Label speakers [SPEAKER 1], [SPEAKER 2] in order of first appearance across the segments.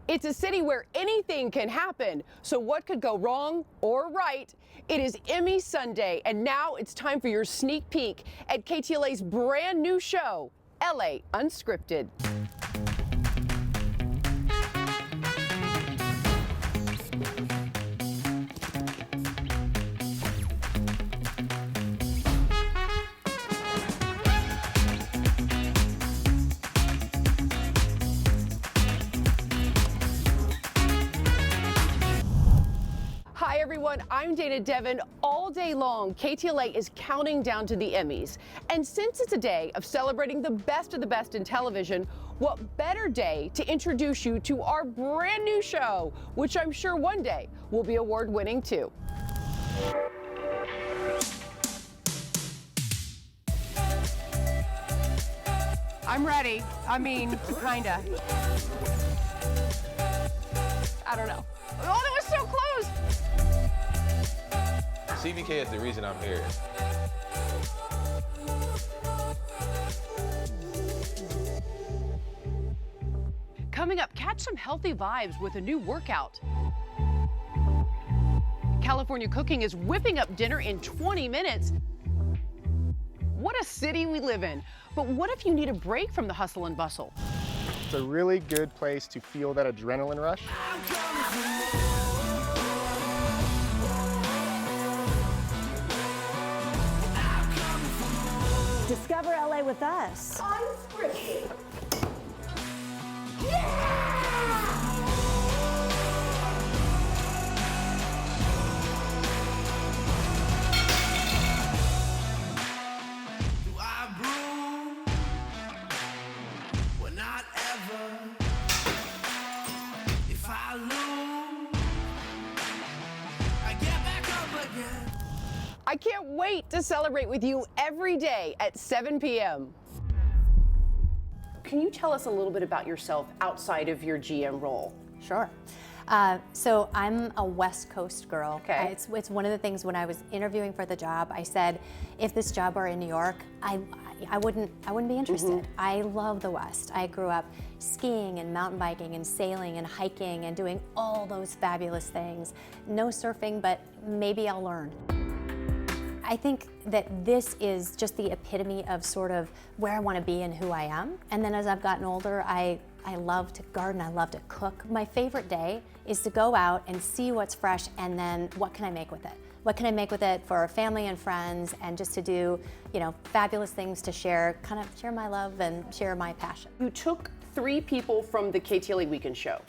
[SPEAKER 1] It's a city where anything can happen. So what could go wrong or right? It is Emmy Sunday, and now it's time for your sneak peek at KTLA's brand new show, LA Unscripted. Hi everyone, I'm Dana Devin. All day long, KTLA is counting down to the Emmys. And since it's a day of celebrating the best of the best in television, what better day to introduce you to our brand new show, which I'm sure one day will be award-winning too. I'm ready. I mean, kinda. I don't know. Oh, that was so close!
[SPEAKER 2] CBK is the reason I'm here.
[SPEAKER 1] Coming up, catch some healthy vibes with a new workout. California Cooking is whipping up dinner in 20 minutes. What a city we live in. But what if you need a break from the hustle and bustle?
[SPEAKER 3] It's a really good place to feel that adrenaline rush.
[SPEAKER 4] Discover LA with us.
[SPEAKER 5] Unscripted.
[SPEAKER 1] I can't wait to celebrate with you every day at 7 p.m. Can you tell us a little bit about yourself outside of your GM role?
[SPEAKER 6] Sure. So I'm a West Coast girl.
[SPEAKER 1] Okay.
[SPEAKER 6] It's one of the things when I was interviewing for the job, I said, if this job were in New York, I wouldn't be interested. I love the West. I grew up skiing and mountain biking and sailing and hiking and doing all those fabulous things. No surfing, but maybe I'll learn. I think that this is just the epitome of sort of where I want to be and who I am. And then as I've gotten older, I love to garden, I love to cook. My favorite day is to go out and see what's fresh and then what can I make with it? What can I make with it for family and friends and just to do, you know, fabulous things to share, kind of share my love and share my passion.
[SPEAKER 1] You took 3 people from the KTLA Weekend Show.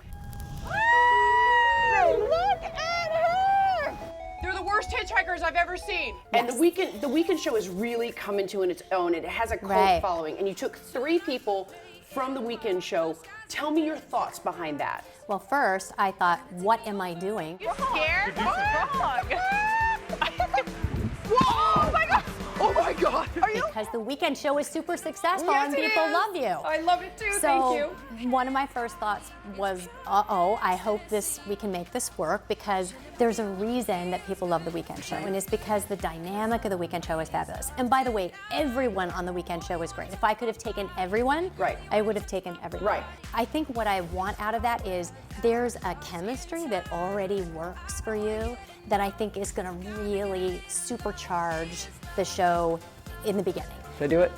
[SPEAKER 5] Look at her!
[SPEAKER 1] They're the worst hitchhikers I've ever seen.
[SPEAKER 6] Yes.
[SPEAKER 1] And the weekend show is really come into its own. It has a cult
[SPEAKER 6] Right.
[SPEAKER 1] following. And you took 3 people from the weekend show. Tell me your thoughts behind that.
[SPEAKER 6] Well, first I thought, what am I doing?
[SPEAKER 1] You scared? What's wrong? Whoa! Oh my God! Oh my God! Are you?
[SPEAKER 6] Because the weekend show is super successful
[SPEAKER 1] Yes,
[SPEAKER 6] and
[SPEAKER 1] it
[SPEAKER 6] people
[SPEAKER 1] is.
[SPEAKER 6] love you.
[SPEAKER 1] I love it too.
[SPEAKER 6] So
[SPEAKER 1] Thank you.
[SPEAKER 6] one of my first thoughts was, I hope we can make this work because there's a reason that people love the weekend show, and it's because the dynamic of the weekend show is fabulous. And by the way, everyone on the weekend show is great. If I could have taken everyone,
[SPEAKER 1] Right.
[SPEAKER 6] I would have taken everyone.
[SPEAKER 1] Right.
[SPEAKER 6] I think what I want out of that is there's a chemistry that already works for you that I think is going to really supercharge the show in the beginning.
[SPEAKER 1] Should I do it?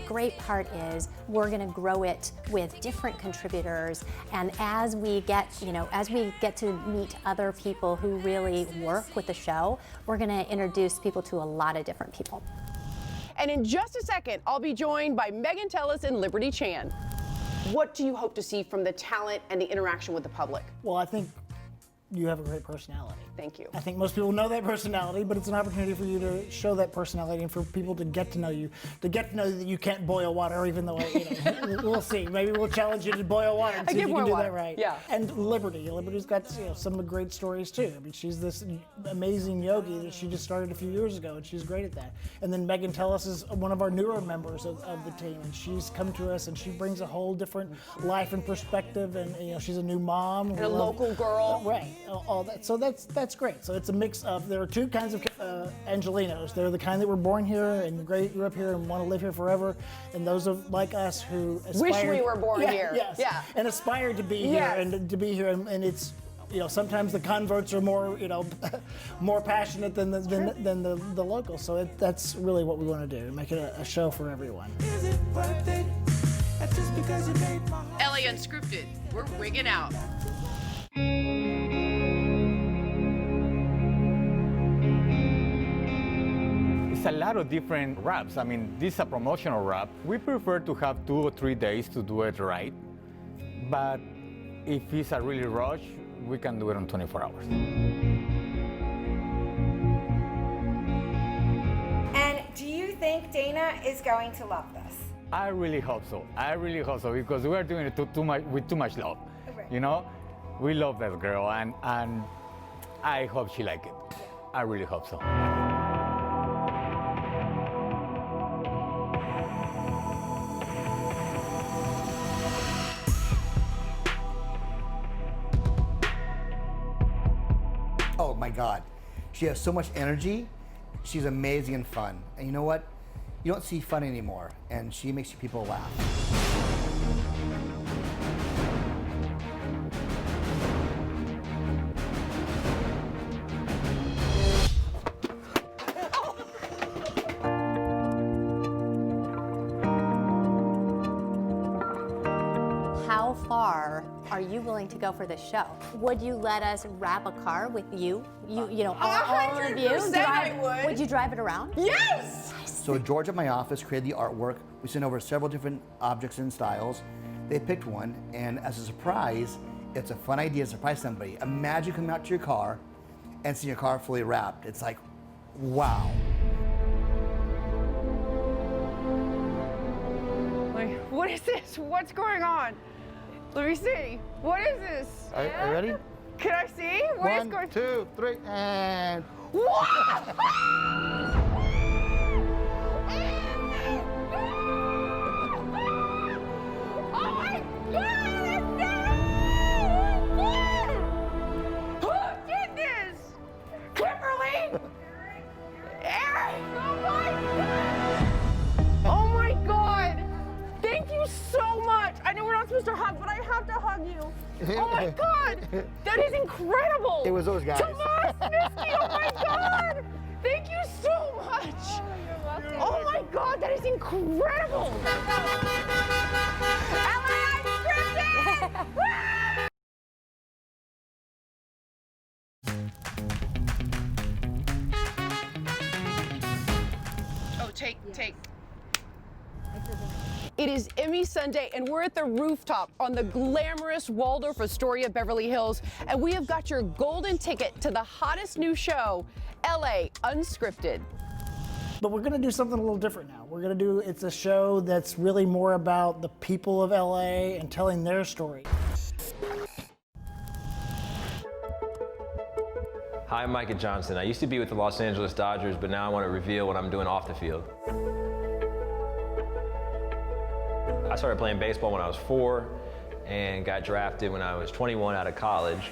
[SPEAKER 6] Great part is we're going to grow it with different contributors, and as we get to meet other people who really work with the show, we're going to introduce people to a lot of different people.
[SPEAKER 1] And in just a second, I'll be joined by Megan Tellis and Liberty Chan. What do you hope to see from the talent and the interaction with the public?
[SPEAKER 7] Well, I think you have a great personality.
[SPEAKER 1] Thank you.
[SPEAKER 7] I think most people know that personality, but it's an opportunity for you to show that personality and for people to get to know you, to get to know that you can't boil water, even though, we'll see. Maybe we'll challenge you to boil water and see if you can do that right.
[SPEAKER 1] Yeah.
[SPEAKER 7] And Liberty's got some great stories too. I mean, she's this amazing yogi that she just started a few years ago, and she's great at that. And then Megan Tellis is one of our newer members of the team, and she's come to us and she brings a whole different life and perspective, and she's a new mom.
[SPEAKER 1] And a local girl.
[SPEAKER 7] Right. all that. So that's great. So it's a mix of, there are two kinds of Angelinos. They're the kind that were born here and grew up here and want to live here forever, and those of like us who aspire,
[SPEAKER 1] Wish we were born here.
[SPEAKER 7] Yes,
[SPEAKER 1] Yeah.
[SPEAKER 7] and aspire to be here and to be here, and it's, sometimes the converts are more, more passionate than the locals. So that's really what we want to do, make it a show for everyone.
[SPEAKER 8] Is it worth it? Just because you made my heart.
[SPEAKER 1] LA Unscripted, we're wigging out.
[SPEAKER 9] It's a lot of different wraps. I mean, this is a promotional wrap. We prefer to have 2 or 3 days to do it right. But if it's a really rush, we can do it in 24 hours.
[SPEAKER 5] And do you think Dana is going to love this?
[SPEAKER 9] I really hope so. I really hope so, because we are doing it with too much love.
[SPEAKER 5] Right.
[SPEAKER 9] We love that girl, and I hope she likes it. I really hope so.
[SPEAKER 10] Oh my God, she has so much energy. She's amazing and fun. And you know what? You don't see fun anymore, and she makes people laugh.
[SPEAKER 6] How far are you willing to go for this show? Would you let us wrap a car with you? All of you?
[SPEAKER 1] 100% I would.
[SPEAKER 6] Would you drive it around?
[SPEAKER 1] Yes!
[SPEAKER 10] So George at my office created the artwork. We sent over several different objects and styles. They picked one, and as a surprise, it's a fun idea to surprise somebody. Imagine coming out to your car and seeing your car fully wrapped. It's like, wow.
[SPEAKER 1] Like, what is this? What's going on? Let me see. What is this?
[SPEAKER 10] Are you ready?
[SPEAKER 1] Can I see? What is
[SPEAKER 10] 1,
[SPEAKER 1] going
[SPEAKER 10] 2, 3, and...
[SPEAKER 1] What? Oh my God! Who did this? Kimberly? Eric? Oh my God! Thank you so much. I know we're not supposed to hug, but I have to hug you. Oh my God! That is incredible.
[SPEAKER 10] It was those guys.
[SPEAKER 1] Tomas Niski, oh my God! Thank you so much. Oh my God, that is incredible. Oh, take. It is Emmy Sunday, and we're at the rooftop on the glamorous Waldorf Astoria, Beverly Hills, and we have got your golden ticket to the hottest new show, LA Unscripted.
[SPEAKER 7] But we're gonna do something a little different now. It's a show that's really more about the people of LA and telling their story.
[SPEAKER 2] Hi, I'm Micah Johnson. I used to be with the Los Angeles Dodgers, but now I want to reveal what I'm doing off the field. I started playing baseball when I was 4 and got drafted when I was 21 out of college.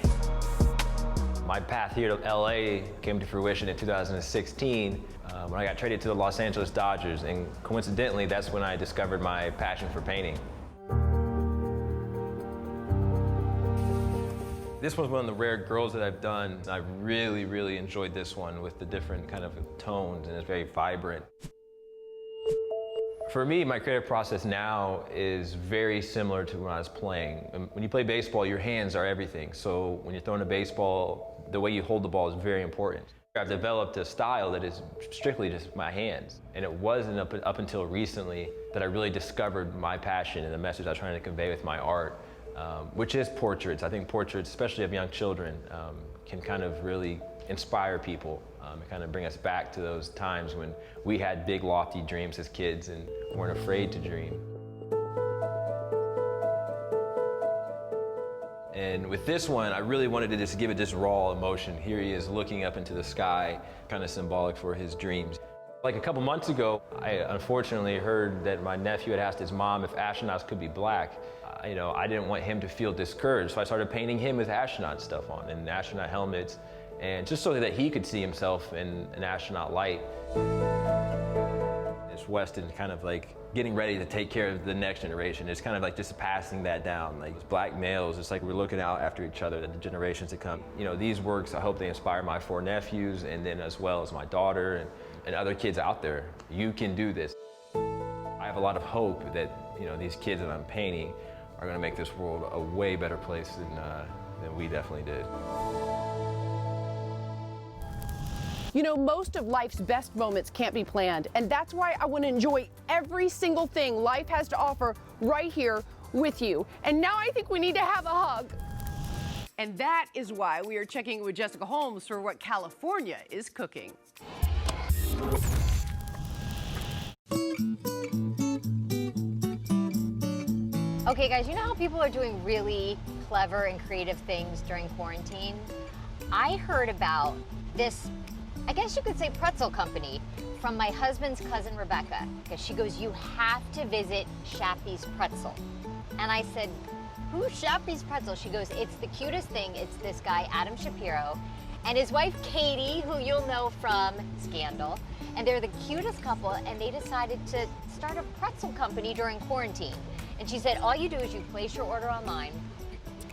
[SPEAKER 2] My path here to LA came to fruition in 2016 when I got traded to the Los Angeles Dodgers, and coincidentally, that's when I discovered my passion for painting. This was one of the rare girls that I've done. I really, really enjoyed this one with the different kind of tones, and it's very vibrant. For me, my creative process now is very similar to when I was playing. When you play baseball, your hands are everything. So when you're throwing a baseball, the way you hold the ball is very important. I've developed a style that is strictly just my hands. And it wasn't up until recently that I really discovered my passion and the message I was trying to convey with my art, which is portraits. I think portraits, especially of young children, can kind of really inspire people and kind of bring us back to those times when we had big, lofty dreams as kids and weren't afraid to dream. And with this one, I really wanted to just give it this raw emotion. Here he is looking up into the sky, kind of symbolic for his dreams. Like a couple months ago, I unfortunately heard that my nephew had asked his mom if astronauts could be black. you know, I didn't want him to feel discouraged, so I started painting him with astronaut stuff on and astronaut helmets, and just so that he could see himself in an astronaut light. It's Weston kind of like getting ready to take care of the next generation. It's kind of like just passing that down. Like as black males, it's like we're looking out after each other, the generations to come. You know, these works, I hope they inspire my 4 nephews, and then as well as my daughter and other kids out there. You can do this. I have a lot of hope that, you know, these kids that I'm painting are gonna make this world a way better place than we definitely did.
[SPEAKER 1] You know, most of life's best moments can't be planned, and that's why I want to enjoy every single thing life has to offer right here with you. And now I think we need to have a hug. And that is why we are checking with Jessica Holmes for what California is cooking.
[SPEAKER 11] Okay, guys, you know how people are doing really clever and creative things during quarantine? I heard about this, I guess you could say, pretzel company from my husband's cousin Rebecca, because she goes, you have to visit Shappy's Pretzel. And I said, who's Shappy's Pretzel? She goes, it's the cutest thing. It's this guy, Adam Shapiro, and his wife, Katie, who you'll know from Scandal. And they're the cutest couple, and they decided to start a pretzel company during quarantine. And she said, all you do is you place your order online,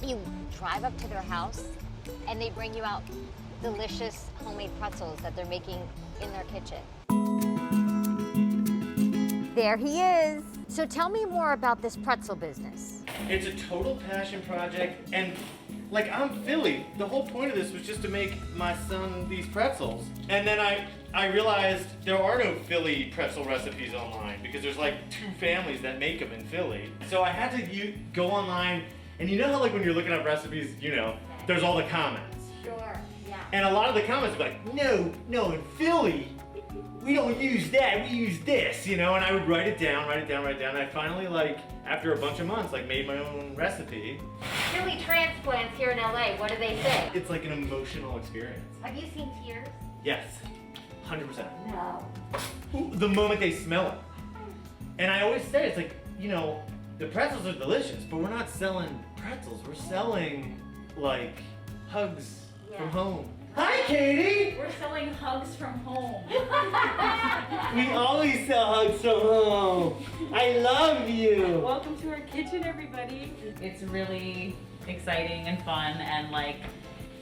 [SPEAKER 11] you drive up to their house, and they bring you out delicious homemade pretzels that they're making in their kitchen. There he is. So tell me more about this pretzel business.
[SPEAKER 12] It's a total passion project, and like, I'm Philly. The whole point of this was just to make my son these pretzels. And then I realized there are no Philly pretzel recipes online because there's like 2 families that make them in Philly. So I had to go online, and you know how like when you're looking up recipes, you know, there's all the comments.
[SPEAKER 11] Sure, yeah.
[SPEAKER 12] And a lot of the comments were like, no, in Philly, we don't use that, we use this, you know, and I would write it down, and I finally, like, after a bunch of months, like, made my own recipe.
[SPEAKER 11] Philly transplants here in LA, what do they say?
[SPEAKER 12] It's like an emotional experience.
[SPEAKER 11] Have you seen tears?
[SPEAKER 12] Yes, 100%.
[SPEAKER 11] No.
[SPEAKER 12] The moment they smell it. And I always say, it's like, you know, the pretzels are delicious, but we're not selling pretzels, we're selling, like, hugs from home. Hi, Katie!
[SPEAKER 13] We're selling hugs from home.
[SPEAKER 12] We always sell hugs from home. I love you.
[SPEAKER 13] Welcome to our kitchen, everybody. It's really exciting and fun, and like,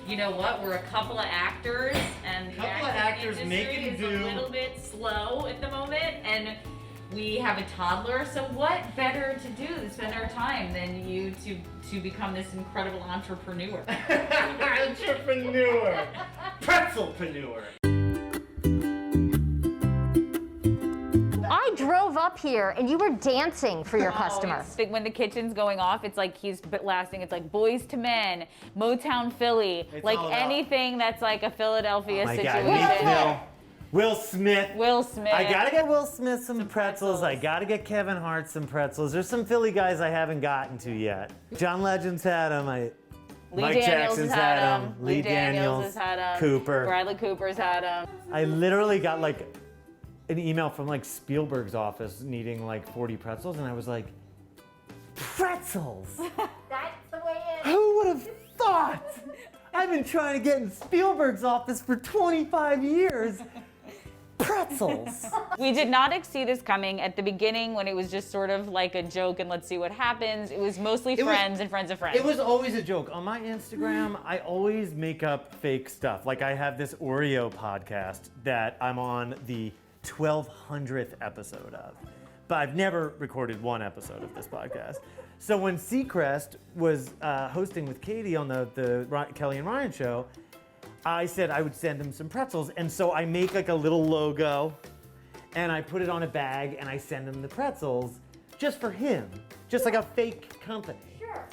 [SPEAKER 13] you know what? We're a couple of actors, and the acting industry is a little bit slow at the moment, and we have a toddler, so what better to do to spend our time than you to become this incredible entrepreneur?
[SPEAKER 12] Entrepreneur! Pretzelpreneur!
[SPEAKER 11] I drove up here and you were dancing for your customer.
[SPEAKER 13] When the kitchen's going off, it's like he's blasting. It's like Boys to Men, Motown Philly,
[SPEAKER 12] it's
[SPEAKER 13] like anything that's like a Philadelphia situation.
[SPEAKER 12] God, Will Smith.
[SPEAKER 13] Will Smith.
[SPEAKER 14] I gotta get Will Smith some pretzels. I gotta get Kevin Hart some pretzels. There's some Philly guys I haven't gotten to yet. John Legend's had them. Mike Jackson's had them. Lee Daniels
[SPEAKER 13] has had them.
[SPEAKER 14] Cooper.
[SPEAKER 13] Bradley Cooper's had them.
[SPEAKER 14] I literally got like an email from like Spielberg's office needing like 40 pretzels, and I was like, pretzels?
[SPEAKER 11] That's the way it is.
[SPEAKER 14] Who would have thought? I've been trying to get in Spielberg's office for 25 years. Pretzels.
[SPEAKER 13] We did not see this coming at the beginning when it was just sort of like a joke and let's see what happens. It was mostly friends and friends of friends.
[SPEAKER 14] It was always a joke. On my Instagram, I always make up fake stuff. Like I have this Oreo podcast that I'm on the 1200th episode of, but I've never recorded one episode of this podcast. So when Seacrest was hosting with Katie on the Kelly and Ryan show, I said I would send him some pretzels, and so I make like a little logo, and I put it on a bag, and I send him the pretzels just for him, just like a fake company.
[SPEAKER 11] Sure.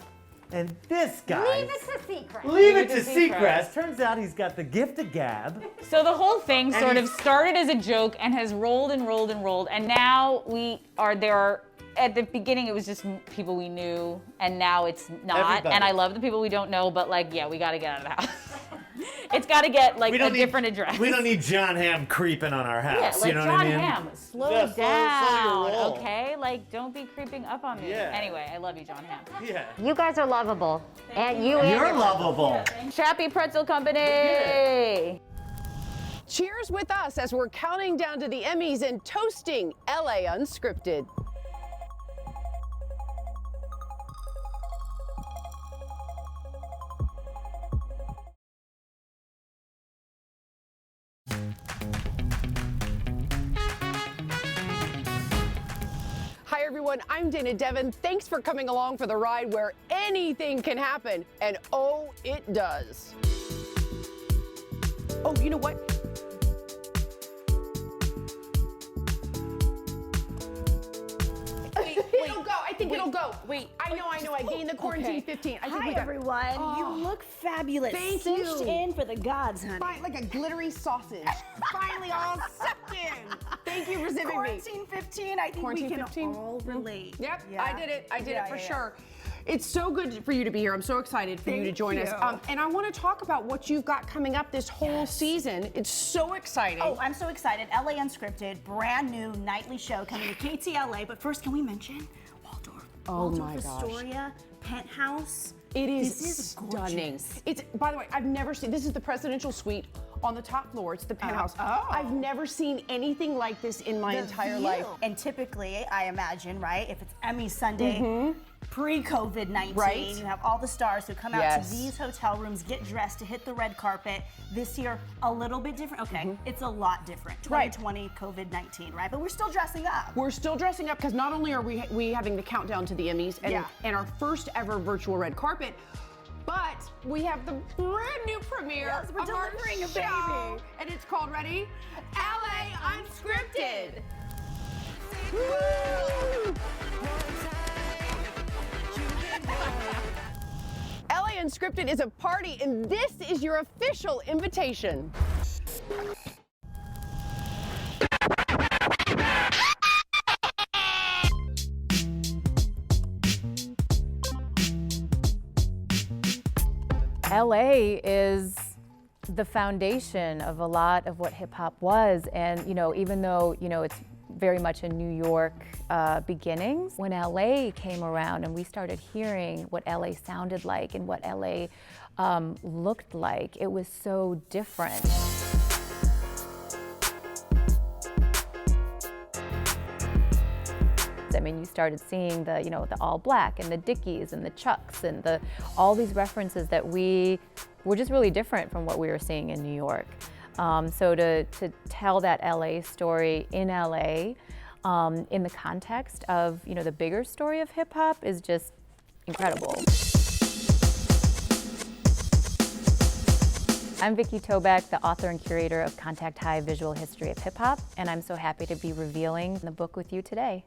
[SPEAKER 14] And this guy.
[SPEAKER 11] Leave it to Seacrest.
[SPEAKER 14] Leave it to Seacrest. Turns out he's got the gift of gab.
[SPEAKER 13] So the whole thing sort of started as a joke and has rolled and rolled and rolled, and now at the beginning, it was just people we knew, and now it's not.
[SPEAKER 14] Everybody.
[SPEAKER 13] And I love the people we don't know, but like, yeah, we got to get out of the house. It's got to get like
[SPEAKER 14] We
[SPEAKER 13] a
[SPEAKER 14] don't need-
[SPEAKER 13] different address.
[SPEAKER 14] We don't need John Hamm creeping on our house.
[SPEAKER 13] Yeah, like
[SPEAKER 14] you know
[SPEAKER 13] John
[SPEAKER 14] what I mean?
[SPEAKER 13] Hamm, slow
[SPEAKER 14] Yeah, slow
[SPEAKER 13] down,
[SPEAKER 14] your roll.
[SPEAKER 13] okay? Like, don't be creeping up on me.
[SPEAKER 14] Yeah.
[SPEAKER 13] Anyway, I love you, John Hamm.
[SPEAKER 14] Yeah.
[SPEAKER 11] You guys are lovable. And you
[SPEAKER 14] You're lovable.
[SPEAKER 13] Chappie Pretzel Company.
[SPEAKER 1] Cheers with us as we're counting down to the Emmys and toasting LA Unscripted. Hi everyone, I'm Dana Devin. Thanks for coming along for the ride where anything can happen, and oh, it does. Oh, you know what? It'll go. I think it'll go.
[SPEAKER 4] Wait.
[SPEAKER 1] I know. I gained the quarantine 15. I think
[SPEAKER 4] Hi,
[SPEAKER 1] we got
[SPEAKER 4] everyone.
[SPEAKER 1] Oh.
[SPEAKER 4] You look fabulous.
[SPEAKER 1] Thank
[SPEAKER 4] Cinched
[SPEAKER 1] you.
[SPEAKER 4] in for the gods, honey.
[SPEAKER 1] Fine, like a glittery sausage. Finally all sucked in. Thank you for zipping me.
[SPEAKER 4] Quarantine 15, I think
[SPEAKER 1] Quarantine
[SPEAKER 4] we can
[SPEAKER 1] 15?
[SPEAKER 4] all relate.
[SPEAKER 1] Yep,
[SPEAKER 4] Yeah.
[SPEAKER 1] I did it. I did
[SPEAKER 4] Yeah,
[SPEAKER 1] it for
[SPEAKER 4] yeah,
[SPEAKER 1] sure. It's so good for you to be here. I'm so excited for you to
[SPEAKER 4] Thank
[SPEAKER 1] join us.
[SPEAKER 4] you.
[SPEAKER 1] And I want to talk about what you've got coming up this whole season. It's so exciting.
[SPEAKER 4] Oh, I'm so excited. LA Unscripted, brand new nightly show coming to KTLA. But first, can we mention Waldorf?
[SPEAKER 1] Oh my
[SPEAKER 4] Waldorf
[SPEAKER 1] gosh.
[SPEAKER 4] Astoria, penthouse.
[SPEAKER 1] It is,
[SPEAKER 4] This is
[SPEAKER 1] stunning.
[SPEAKER 4] gorgeous.
[SPEAKER 1] It's, by the way, I've never seen, this is the presidential suite on the top floor. It's the penthouse. I've never seen anything like this in my entire life.
[SPEAKER 4] And typically, I imagine, right, if it's Emmy Sunday, pre-COVID-19,
[SPEAKER 1] Right.
[SPEAKER 4] you have all the stars who come out
[SPEAKER 1] Yes.
[SPEAKER 4] to these hotel rooms, get dressed to hit the red carpet. This year, a little bit different. Okay, it's a lot different.
[SPEAKER 1] Right.
[SPEAKER 4] 2020, COVID-19, right? But we're still dressing up.
[SPEAKER 1] We're still dressing up because not only are we having the countdown to the Emmys and our first ever virtual red carpet, but we have the brand new premiere
[SPEAKER 4] Yes, we're
[SPEAKER 1] of our
[SPEAKER 4] delivering a
[SPEAKER 1] show,
[SPEAKER 4] baby.
[SPEAKER 1] and it's called, ready? LA Unscripted. LA Unscripted is a party, and this is your official invitation.
[SPEAKER 15] LA is the foundation of a lot of what hip hop was, and even though it's very much a New York beginnings, when LA came around and we started hearing what LA sounded like and what LA looked like, it was so different. I mean, you started seeing the all black and the Dickies and the Chucks and all these references that were just really different from what we were seeing in New York. So to tell that LA story in LA, in the context of the bigger story of hip hop is just incredible. I'm Vicki Toback, the author and curator of Contact High Visual History of Hip Hop, and I'm so happy to be revealing the book with you today.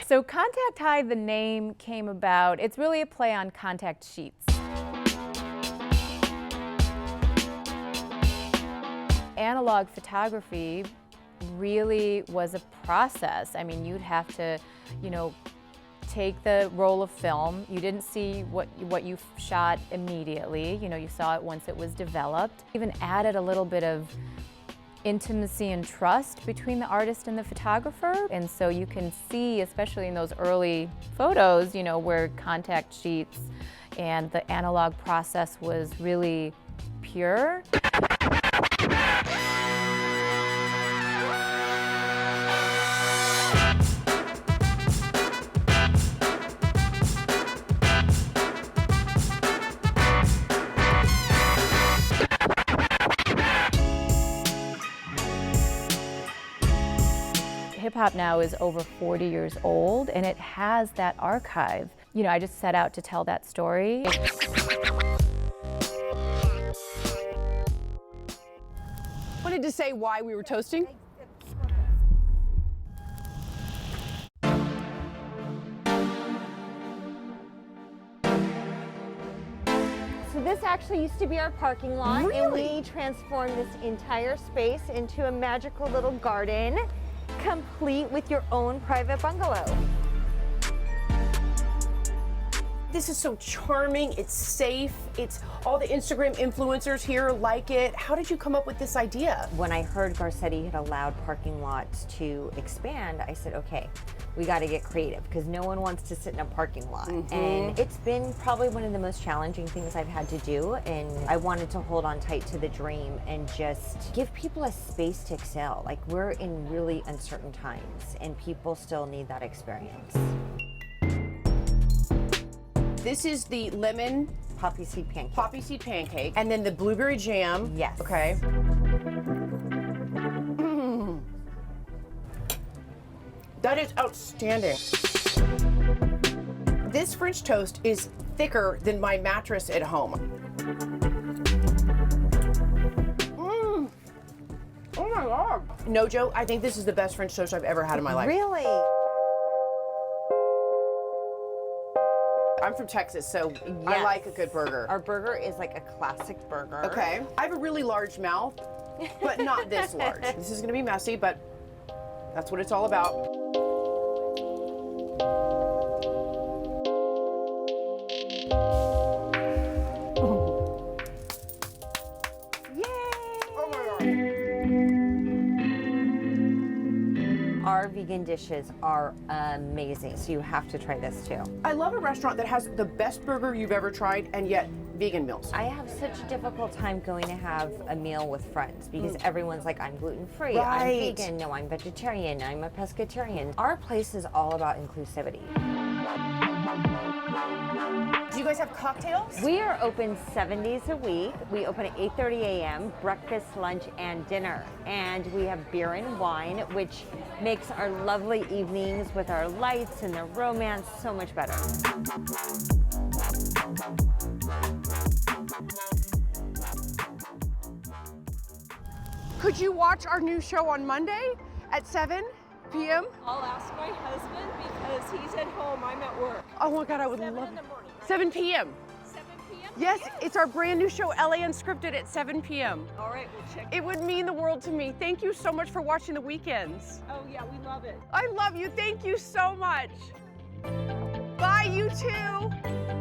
[SPEAKER 15] So Contact High, the name came about, it's really a play on contact sheets. Analog photography really was a process. I mean, you'd have to, take the roll of film. You didn't see what you shot immediately. You saw it once it was developed. Even added a little bit of intimacy and trust between the artist and the photographer. And so you can see, especially in those early photos, where contact sheets and the analog process was really pure. Hip hop now is over 40 years old, and it has that archive. I just set out to tell that story.
[SPEAKER 1] Wanted to say why we were toasting.
[SPEAKER 16] So this actually used to be our parking lot, and we transformed this entire space into a magical little garden, complete with your own private bungalow.
[SPEAKER 1] this is so charming, it's safe, it's all the Instagram influencers here like it. How did you come up with this idea?
[SPEAKER 17] When I heard Garcetti had allowed parking lots to expand, I said, okay, we got to get creative because no one wants to sit in a parking lot. And it's been probably one of the most challenging things I've had to do. And I wanted to hold on tight to the dream and just give people a space to excel. Like, we're in really uncertain times and people still need that experience.
[SPEAKER 1] This is the lemon
[SPEAKER 17] poppy seed pancake.
[SPEAKER 1] Poppy seed pancake. And then the blueberry jam.
[SPEAKER 17] Yes.
[SPEAKER 1] Okay. That is outstanding. This French toast is thicker than my mattress at home. Oh my God. No joke, I think this is the best French toast I've ever had in my life.
[SPEAKER 17] Really?
[SPEAKER 1] I'm from Texas, so I like a good burger.
[SPEAKER 17] Our burger is like a classic burger.
[SPEAKER 1] Okay. I have a really large mouth, but not this large. This is gonna be messy, but that's what it's all about.
[SPEAKER 17] Our vegan dishes are amazing, so you have to try this too.
[SPEAKER 1] I love a restaurant that has the best burger you've ever tried and yet vegan meals.
[SPEAKER 17] I have such a difficult time going to have a meal with friends because everyone's like, I'm gluten-free,
[SPEAKER 1] Right.
[SPEAKER 17] I'm vegan, no, I'm vegetarian, I'm a pescatarian. Our place is all about inclusivity.
[SPEAKER 1] Do you guys have cocktails?
[SPEAKER 17] We are open 7 days a week. We open at 8:30 a.m., breakfast, lunch, and dinner. And we have beer and wine, which makes our lovely evenings with our lights and the romance so much better.
[SPEAKER 1] Could you watch our new show on Monday at 7 p.m.?
[SPEAKER 18] I'll ask my husband because he's at home, I'm at work.
[SPEAKER 1] Oh my God, I would
[SPEAKER 18] 7
[SPEAKER 1] love
[SPEAKER 18] in the morning.
[SPEAKER 1] 7 p.m.
[SPEAKER 18] 7 p.m.?
[SPEAKER 1] Yes, it's our brand new show, LA Unscripted, at 7 p.m.
[SPEAKER 18] All right, we'll check.
[SPEAKER 1] It would mean the world to me. Thank you so much for watching the weekends.
[SPEAKER 18] Oh yeah, we love it.
[SPEAKER 1] I love you. Thank you so much. Bye, you too.